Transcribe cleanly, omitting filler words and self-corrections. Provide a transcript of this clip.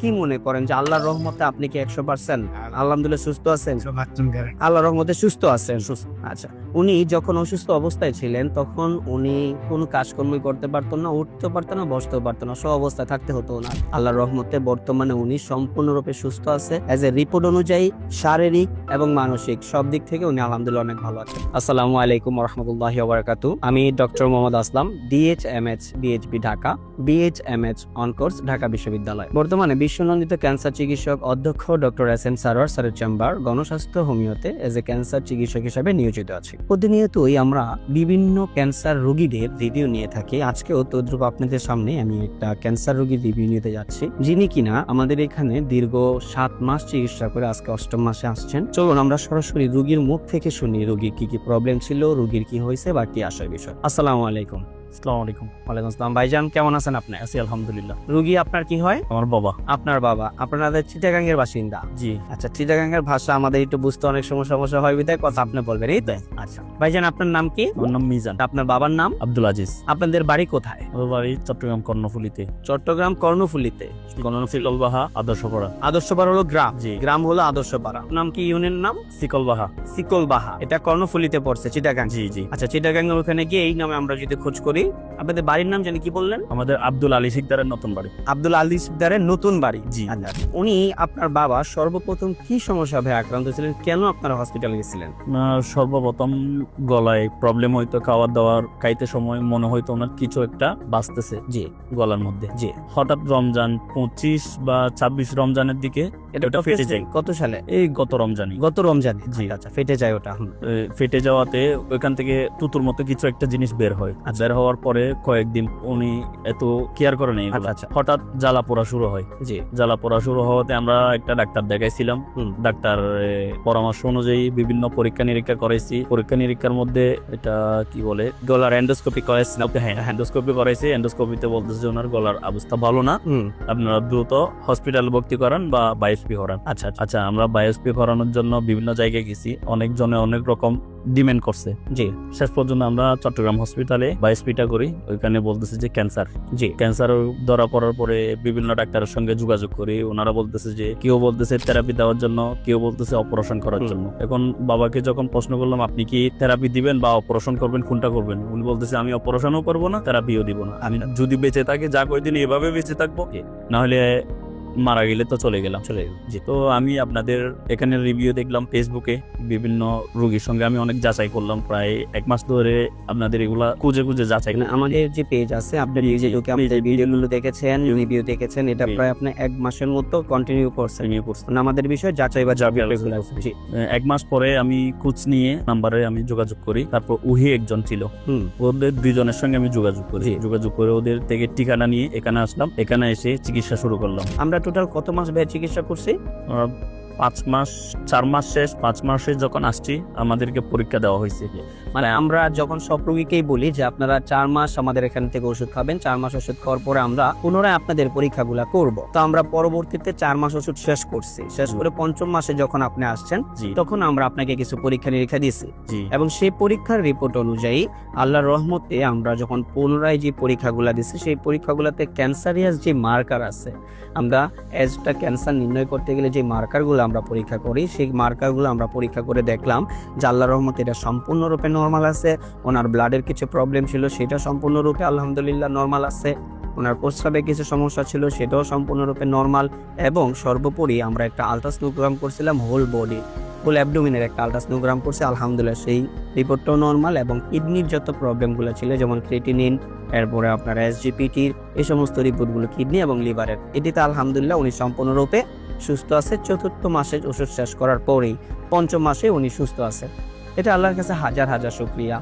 কি মনে করেন যে আল্লাহর রহমতে আপনি কি 100% আলহামদুলিল্লাহ সুস্থ আছেন? আল্লাহর রহমতে সুস্থ আছেন। আচ্ছা, উনি যখন অসুস্থ অবস্থায় ছিলেন তখন উনি কোনো কাজকর্মই করতে পারতেন না, উঠতে পারতেন না, বসতেও পারতেন না, সব অবস্থায় থাকতে হতো না। আল্লাহর রহমতে বর্তমানে উনি সম্পূর্ণরূপে সুস্থ আছে। এজ এ রিপোর্ট অনুযায়ী শারীরিক এবং মানসিক সব দিক থেকে উনি আলহামদুলিল্লাহ অনেক ভালো আছেন। আসসালামু আলাইকুম রহমতুল্লাহি ওয়া বারাকাতুহু। আমি doctor Mohammad Aslam, DHMH BHB Dhaka, BHMH on course Dhaka বিশ্ববিদ্যালয়। বর্তমানে বিশ্বনন্দিত ক্যান্সার চিকিৎসক অধ্যক্ষ ডক্টর এস এম সারোয়ার স্যারের চেম্বার গণস্বাস্থ্য হোমিওতে এজ এ ক্যান্সার চিকিৎসক হিসেবে নিয়োজিত আছি। প্রতিনিয়তই আমরা বিভিন্ন ক্যান্সার রোগীদের রিভিউ নিয়ে থাকি। আজকেও তদ্রুপ আপনাদের সামনে আমি একটা ক্যান্সার রোগীর রিভিউ নিতে যাচ্ছি, যিনি কিনা আমাদের এখানে দীর্ঘ 7 মাস চিকিৎসা করে আজকে 8ম মাসে আসছেন। চলুন আমরা সরাসরি রোগীর মুখ থেকে শুনি রোগীর কি কি প্রবলেম ছিল, রোগীর কি হয়েছে বা কি আসার বিষয়। আসসালামু আলাইকুম। আসসালামু আলাইকুম। ওয়ালাইকুম আসসালাম। ভাইজান কেমন আছেন আপনি? আছি আলহামদুলিল্লাহ। রোগী আপনার কি হয়? আমার বাবা। আপনার বাবা। আপনাদের চিটাগাং এর বাসিন্দা? জি। আচ্ছা, চিটাগাং এর ভাষা আমাদের একটু বুঝতে অনেক সমস্যা হয়, বিধায় কথা আপনি বলবেন, এই তো? আচ্ছা ভাইজান, আপনার নাম কি? আমার নাম মিজান। আপনার বাবার নাম? আব্দুল আজিজ। আপনাদের বাড়ি কোথায়? আমার বাড়ি চট্টগ্রাম কর্ণফুলীতে। চট্টগ্রাম কর্ণফুলীতে। সিকলবাহা আদর্শপাড়া। আদর্শপাড়া হলো গ্রাম? জি। গ্রাম হলো আদর্শপাড়া। নাম কি ইউনিয়ন নাম? সিকলবাহা। সিকলবাহা। এটা কর্ণফুলীতে পড়ছে, চিটাগাং? জি জি। আচ্ছা, চিটাগাং এর ওখানে গিয়ে এই নামে আমরা যদি খোঁজ করি, আপনাদের বাড়ির নাম জানি কি বললেন? আমাদের আব্দুল আলী সিকদারের নতুন বাড়ি। আব্দুল আলী সিকদারের নতুন বাড়ি? জি। আচ্ছা, উনি আপনার বাবা সর্বপ্রথম কি সমস্যা ভাবে আক্রান্ত ছিলেন, কেন আপনারা হসপিটালে গেছিলেন? সর্বপ্রথম গলায় প্রবলেম হইতো, খাওয়ার দাওয়ার খাইতে সময় মনে হইতো ওনার কিছু একটা বাঁচতেছে জি গলার মধ্যে। জি। হঠাৎ রমজান 25 বা 26 রমজানের দিকে এটা ফেটে যায়। কত সালে? এই গত রমজানে। গত রমজানে? জি। আচ্ছা, ফেটে যায় ওটা। ফেটে যাওয়াতে ওইখান থেকে তুতুর মতো কিছু একটা জিনিস বের হয়। বের হওয়ার পরে কয়েকদিন উনি এত কেয়ার করে নেই। আচ্ছা। হঠাৎ জ্বালা পোড়া শুরু হয়। জি। জ্বালা পোড়া শুরু হওয়াতে আমরা একটা ডাক্তার দেখাইছিলাম। ডাক্তার পরামর্শ অনুযায়ী বিভিন্ন পরীক্ষা নিরীক্ষা করাইছি। পরীক্ষা নিরীক্ষার মধ্যে এটা কি বলে, গলার এন্ডোস্কোপি করাইছিলাম। হ্যাঁ, এন্ডোস্কোপি করাইছি। এন্ডোস্কোপিতে বলতেছে যে ওনার গলার অবস্থা ভালো না, আপনারা দ্রুত হসপিটাল ভর্তি করান বা বায়োপসি করান। আচ্ছা আচ্ছা, আমরা বায়োপসি করানোর জন্য বিভিন্ন জায়গায় গেছি, অনেক জনে অনেক রকম ডিমান্ড করছে। জি। শেষ পর্যন্ত আমরা চট্টগ্রাম হসপিটালে বায়োপসিটা করি। ওইখানে বলতেছে যে ক্যান্সার। জি। ক্যান্সার ধরা পড়ার পরে বিভিন্ন ডাক্তারের সঙ্গে যোগাযোগ করি। ওনারা বলতেছে যে কেউ বলতেছে থেরাপি দেওয়ার জন্য, কেউ বলতেছে অপারেশন করার জন্য। এখন বাবাকে যখন প্রশ্ন করলাম আপনি কি থেরাপি দিবেন বা অপারেশন করবেন, কোনটা করবেন? উনি বলতেছে আমি অপারেশনও করবো না, থেরাপিও দিব না। আমি যদি বেঁচে থাকি যা কয়দিন এভাবে বেঁচে থাকবো, না হলে মারা গেলে তো চলে গেলাম। জি। তো আমি আপনাদের এখানে রিভিউ দেখলাম ফেসবুকে, বিভিন্ন রোগীর সঙ্গে আমি অনেক যাচাই করলাম। প্রায় 1 মাস ধরে আপনাদের এগুলা খুঁজে যাচাই। আমাদের যে পেজ আছে, আপনি নিজে আমাদের ভিডিওগুলো দেখেছেন, রিভিউ দেখেছেন, এটা প্রায় আপনি 1 মাসের মতো কন্টিনিউ করছেন। আমাদের বিষয় যাচাই বা জি। 1 মাস পরে আমি খোঁজ নিয়ে নাম্বারে আমি যোগাযোগ করি। তারপর উহি একজন ছিল, ওদের 2 জনের সঙ্গে আমি যোগাযোগ করি। যোগাযোগ করে ওদের থেকে ঠিকানা নিয়ে এখানে আসলাম। এখানে এসে চিকিৎসা শুরু করলাম। আমরা টোটাল কত মাস ব্যয় চিকিৎসা করছি? 5 মাস, 4 মাস শেষ। 5 মাসে যখন আসছি আমাদেরকে পরীক্ষা দেওয়া হয়েছে। মানে আমরা যখন সব রোগীকেই বলি যে আপনারা 4 মাস আমাদের এখান থেকে ওষুধ খাবেন, 4 মাস ওষুধ খাওয়ার পরে আমরা পুনরায় আপনাদের পরীক্ষাগুলো করব। তো আমরা পরবর্তীতে 4 মাস ওষুধ শেষ করছি। শেষ করে 5ম মাসে যখন আপনি আসছেন, তখন আমরা আপনাকে কিছু পরীক্ষা নিরীক্ষা দিয়েছি, এবং সেই পরীক্ষার রিপোর্ট অনুযায়ী আল্লাহর রহমতে আমরা যখন পুনরায় যে পরীক্ষাগুলো দিচ্ছি, সেই পরীক্ষাগুলোতে ক্যান্সারিয়াস যে মার্কার আছে, আমরা এজটা ক্যান্সার নির্ণয় করতে গেলে যে মার্কারগুলো আমরা পরীক্ষা করি, সেই মার্কারগুলো আমরা পরীক্ষা করে দেখলাম যে আল্লাহর রহমতে এটা সম্পূর্ণরূপে নরমাল আছে। ওনার ব্লাডের কিছু প্রবলেম ছিল, সেটা সম্পূর্ণরূপে আলহামদুলিল্লাহ নরমাল আছে। ওনার প্রস্রাবে কিছু সমস্যা ছিল, সেটাও সম্পূর্ণরূপে নরমাল। এবং সর্বোপরি আমরা একটা আলট্রাসোনোগ্রাম করছিলাম, হোল বডি, ফুল অ্যাবডোমিনের একটা আলট্রাসোনোগ্রাম করছি, আলহামদুলিল্লাহ সেই রিপোর্টটাও নরমাল। এবং কিডনির যত প্রবলেমগুলো ছিল, যেমন ক্রিয়েটিনিন, এরপরে আপনার এসজিপিটির এই সমস্ত রিপোর্টগুলো কিডনি এবং লিভারের, এটিতে আলহামদুলিল্লাহ উনি সম্পূর্ণরূপে সুস্থ আছে। 4র্থ মাসে ওষুধ শেষ করার পরেই 5ম মাসে উনি সুস্থ আছে। এটা আল্লাহর কাছে হাজার হাজার শুকরিয়া।